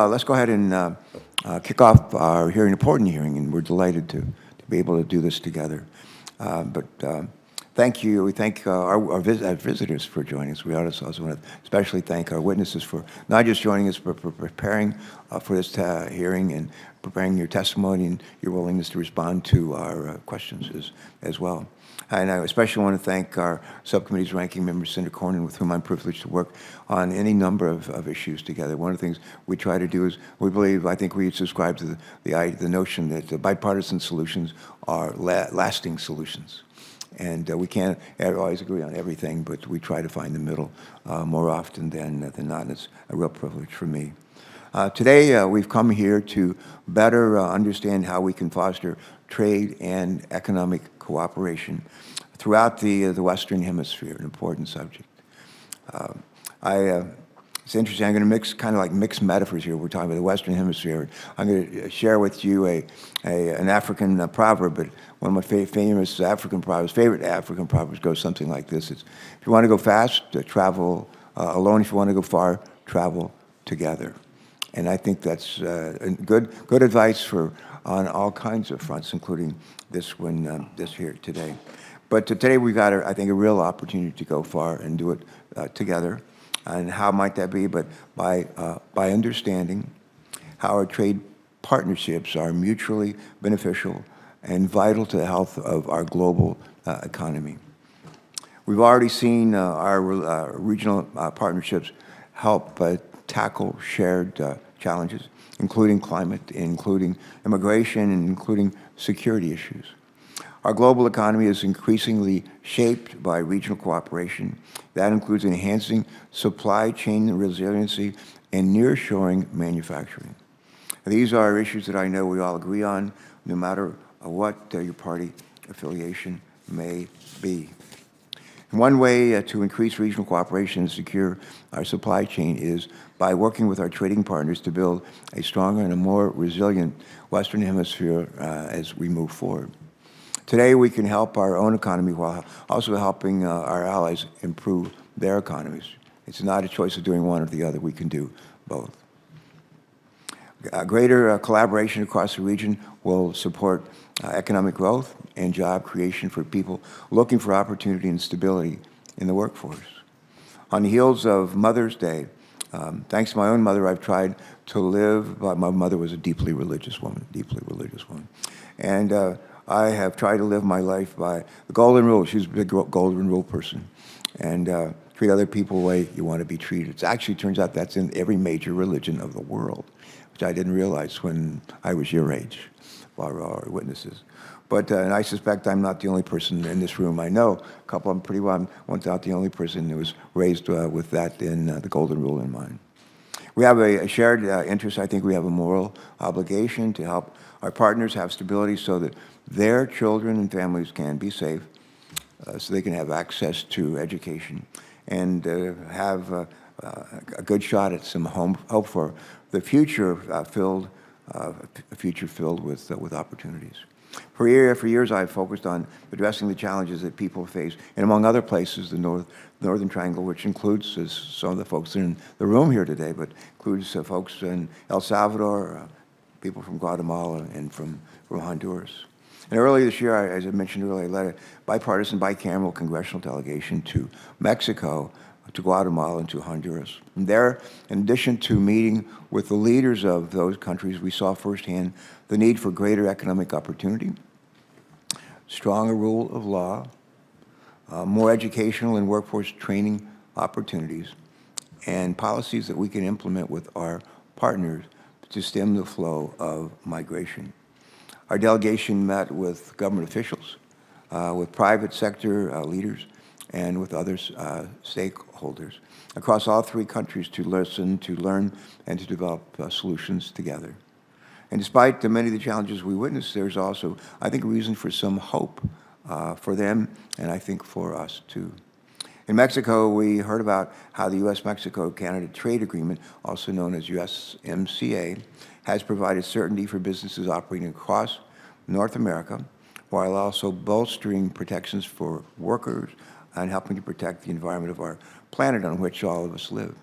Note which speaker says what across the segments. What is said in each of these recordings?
Speaker 1: Let's go ahead and kick off our important hearing, and we're delighted to be able to do this together. But thank you. We thank our visitors for joining us. We also want to especially thank our witnesses for not just joining us, but for preparing for this hearing and preparing your testimony and your willingness to respond to our questions as well. And I especially want to thank our subcommittee's ranking member, Senator Cornyn, with whom I'm privileged to work on any number of issues together. One of the things we try to do is I think we subscribe to the notion that the bipartisan solutions are lasting solutions. And we can't always agree on everything, but we try to find the middle more often than not, and it's a real privilege for me. Today, we've come here to better understand how we can foster trade and economic cooperation throughout the Western Hemisphere, an important subject. It's interesting. I'm going to mix metaphors here. We're talking about the Western Hemisphere. I'm going to share with you an African proverb, but one of my favorite African proverbs goes something like this: if you want to go fast, travel alone. If you want to go far, travel together. And I think that's good advice on all kinds of fronts, including this here today. But today we've got, I think, a real opportunity to go far and do it together. And how might that be? But by understanding how our trade partnerships are mutually beneficial and vital to the health of our global economy. We've already seen our regional partnerships help tackle shared challenges, including climate, including immigration, and including security issues. Our global economy is increasingly shaped by regional cooperation. That includes enhancing supply chain resiliency and nearshoring manufacturing. These are issues that I know we all agree on, no matter what your party affiliation may be. And one way to increase regional cooperation and secure our supply chain is by working with our trading partners to build a stronger and a more resilient Western Hemisphere as we move forward. Today, we can help our own economy while also helping our allies improve their economies. It's not a choice of doing one or the other. We can do both. Greater collaboration across the region will support economic growth and job creation for people looking for opportunity and stability in the workforce. On the heels of Mother's Day, thanks to my own mother, I've tried to live. My mother was a deeply religious woman. And I have tried to live my life by the golden rule. She was a big golden rule person. And treat other people the way you want to be treated. It actually turns out that's in every major religion of the world, which I didn't realize when I was your age, while our witnesses. But and I suspect I'm not the only person in this room. I know a couple of them pretty well. I'm not the only person who was raised with that in the golden rule in mind. We have a shared interest. I think we have a moral obligation to help our partners have stability so that their children and families can be safe, so they can have access to education and have a good shot at some hope for the future filled with opportunities. For years, I've focused on addressing the challenges that people face, and among other places, the Northern Triangle, which includes some of the folks in the room here today, but includes folks in El Salvador, people from Guatemala, and from Honduras. And earlier this year, as I mentioned earlier, I led a bipartisan, bicameral congressional delegation to Mexico, to Guatemala, and to Honduras. And there, in addition to meeting with the leaders of those countries, we saw firsthand the need for greater economic opportunity, stronger rule of law, more educational and workforce training opportunities, and policies that we can implement with our partners to stem the flow of migration. Our delegation met with government officials, with private sector leaders, and with other stakeholders across all three countries to listen, to learn, and to develop solutions together. And despite many of the challenges we witnessed, there's also, I think, a reason for some hope for them, and I think for us too. In Mexico, we heard about how the U.S.-Mexico-Canada Trade Agreement, also known as USMCA, has provided certainty for businesses operating across North America, while also bolstering protections for workers and helping to protect the environment of our planet on which all of us live.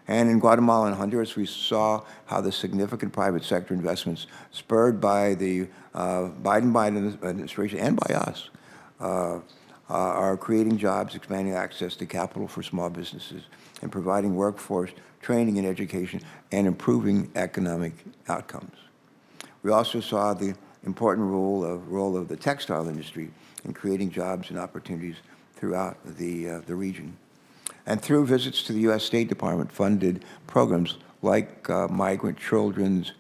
Speaker 1: And in Guatemala and Honduras, we saw how the significant private sector investments spurred by the Biden administration and by us are creating jobs, expanding access to capital for small businesses, and providing workforce training and education, and improving economic outcomes. We also saw the important role of the textile industry in creating jobs and opportunities throughout the region. And through visits to the U.S. State Department-funded programs like migrant children's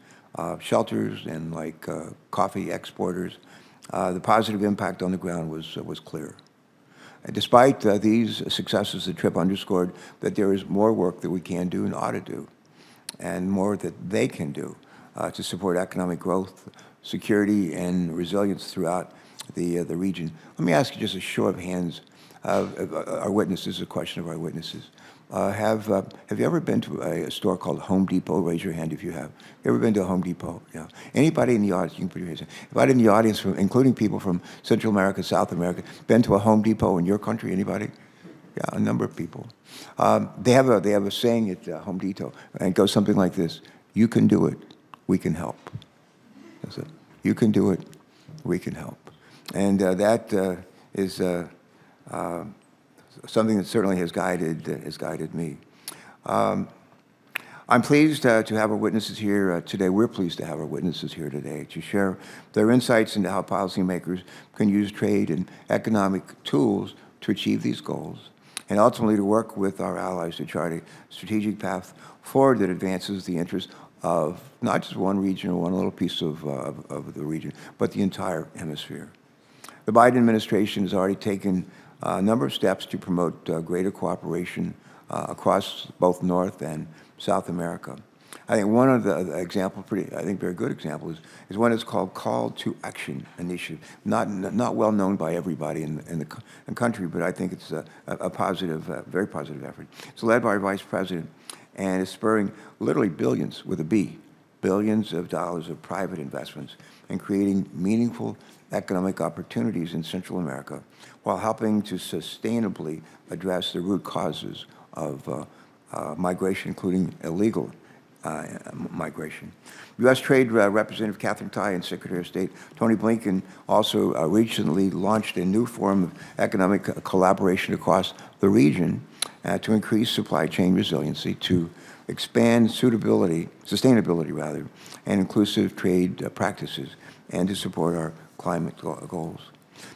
Speaker 1: shelters and like coffee exporters, the positive impact on the ground was clear. And despite these successes, the trip underscored that there is more work that we can do and ought to do, and more that they can do to support economic growth, security, and resilience throughout the region. Let me ask you just a show of hands. Our witnesses, a question of our witnesses. Have you ever been to a store called Home Depot? Raise your hand if you have. You ever been to a Home Depot? Yeah. Anybody in the audience, you can put your hands in. Anybody in the audience, including people from Central America, South America, been to a Home Depot in your country? Anybody? Yeah, a number of people. They have a saying at Home Depot, and it goes something like this: "You can do it, we can help." That's it. You can do it, we can help, and that is something that certainly has guided me. I'm pleased to have our witnesses here today. We're pleased to have our witnesses here today to share their insights into how policymakers can use trade and economic tools to achieve these goals, and ultimately to work with our allies to chart a strategic path forward that advances the interests of not just one region or one little piece of the region, but the entire hemisphere. The Biden administration has already taken a number of steps to promote greater cooperation across both North and South America. I think one of the examples, very good example, is one that's called Call to Action Initiative. Not well known by everybody in the country, but I think it's a positive, very positive effort. It's led by our Vice President, and is spurring literally billions, with a B, billions of dollars of private investments and creating meaningful economic opportunities in Central America, while helping to sustainably address the root causes of migration, including illegal migration. U.S. Trade Representative Catherine Tai and Secretary of State Tony Blinken also recently launched a new form of economic collaboration across the region to increase supply chain resiliency, to expand sustainability rather, and inclusive trade practices, and to support our climate goals.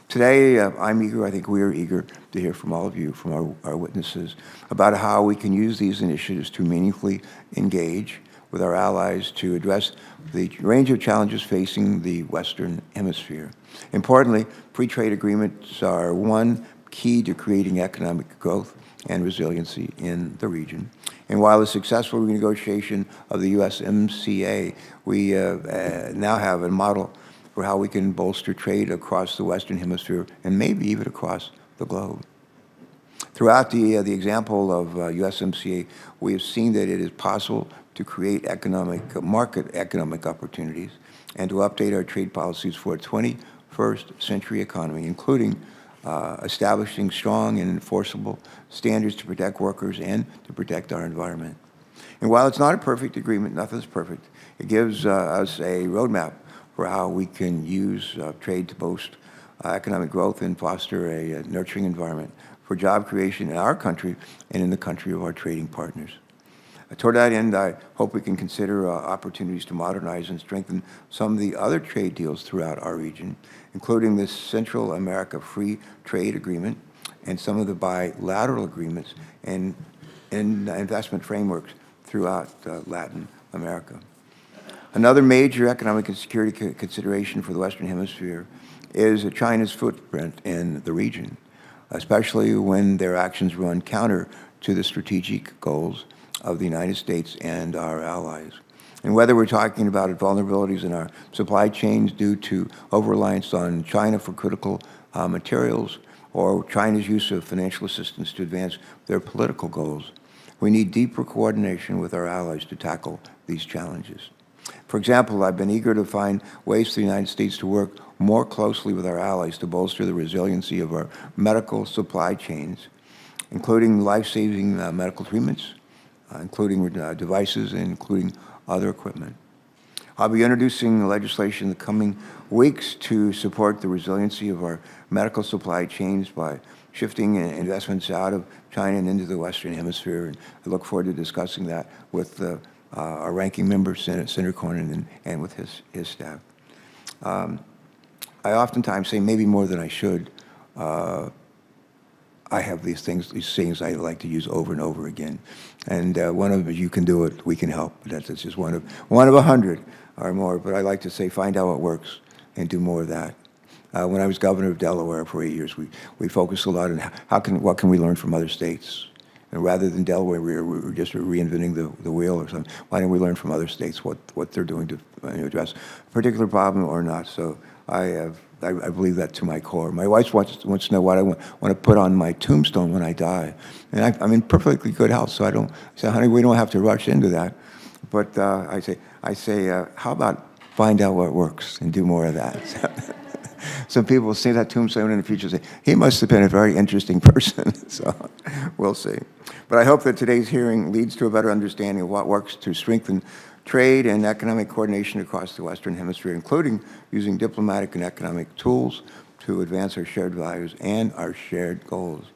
Speaker 1: Today, I'm eager, I think we are eager to hear from all of you, from our witnesses, about how we can use these initiatives to meaningfully engage with our allies to address the range of challenges facing the Western Hemisphere. Importantly, free trade agreements are one key to creating economic growth and resiliency in the region. And while the successful renegotiation of the USMCA, we now have a model for how we can bolster trade across the Western Hemisphere and maybe even across the globe. Throughout the example of USMCA, we have seen that it is possible to create market economic opportunities and to update our trade policies for a 21st century economy, including establishing strong and enforceable standards to protect workers and to protect our environment. And while it's not a perfect agreement, nothing's perfect, it gives us a roadmap for how we can use trade to boost economic growth and foster a nurturing environment for job creation in our country and in the country of our trading partners. Toward that end, I hope we can consider opportunities to modernize and strengthen some of the other trade deals throughout our region, including the Central America Free Trade Agreement and some of the bilateral agreements and investment frameworks throughout Latin America. Another major economic and security consideration for the Western Hemisphere is China's footprint in the region, especially when their actions run counter to the strategic goals of the United States and our allies. And whether we're talking about vulnerabilities in our supply chains due to over-reliance on China for critical materials, or China's use of financial assistance to advance their political goals, we need deeper coordination with our allies to tackle these challenges. For example, I've been eager to find ways for the United States to work more closely with our allies to bolster the resiliency of our medical supply chains, including life-saving medical treatments, including devices and including other equipment. I'll be introducing legislation in the coming weeks to support the resiliency of our medical supply chains by shifting investments out of China and into the Western Hemisphere. And I look forward to discussing that with our ranking member, Senator Cornyn, and with his staff. I oftentimes say, maybe more than I should, I have these sayings I like to use over and over again. And one of them is, you can do it, we can help. That's just one of 100 or more. But I like to say, find out what works and do more of that. When I was governor of Delaware for 8 years, we focused a lot on what can we learn from other states. And rather than Delaware, we were just reinventing the wheel or something. Why don't we learn from other states what they're doing to address a particular problem or not? So I believe that to my core. My wife wants to know what I want to put on my tombstone when I die. And I'm in perfectly good health, so I say, honey, we don't have to rush into that. But I say, how about find out what works and do more of that? Some people will see that tombstone in the future and say, he must have been a very interesting person. So we'll see. But I hope that today's hearing leads to a better understanding of what works to strengthen trade and economic coordination across the Western Hemisphere, including using diplomatic and economic tools to advance our shared values and our shared goals.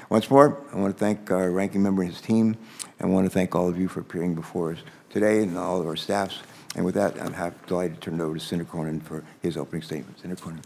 Speaker 1: Once more, I want to thank our ranking member and his team, and I want to thank all of you for appearing before us today and all of our staffs. And with that, I'm delighted to turn it over to Senator Cornyn for his opening statement. Senator Cornyn.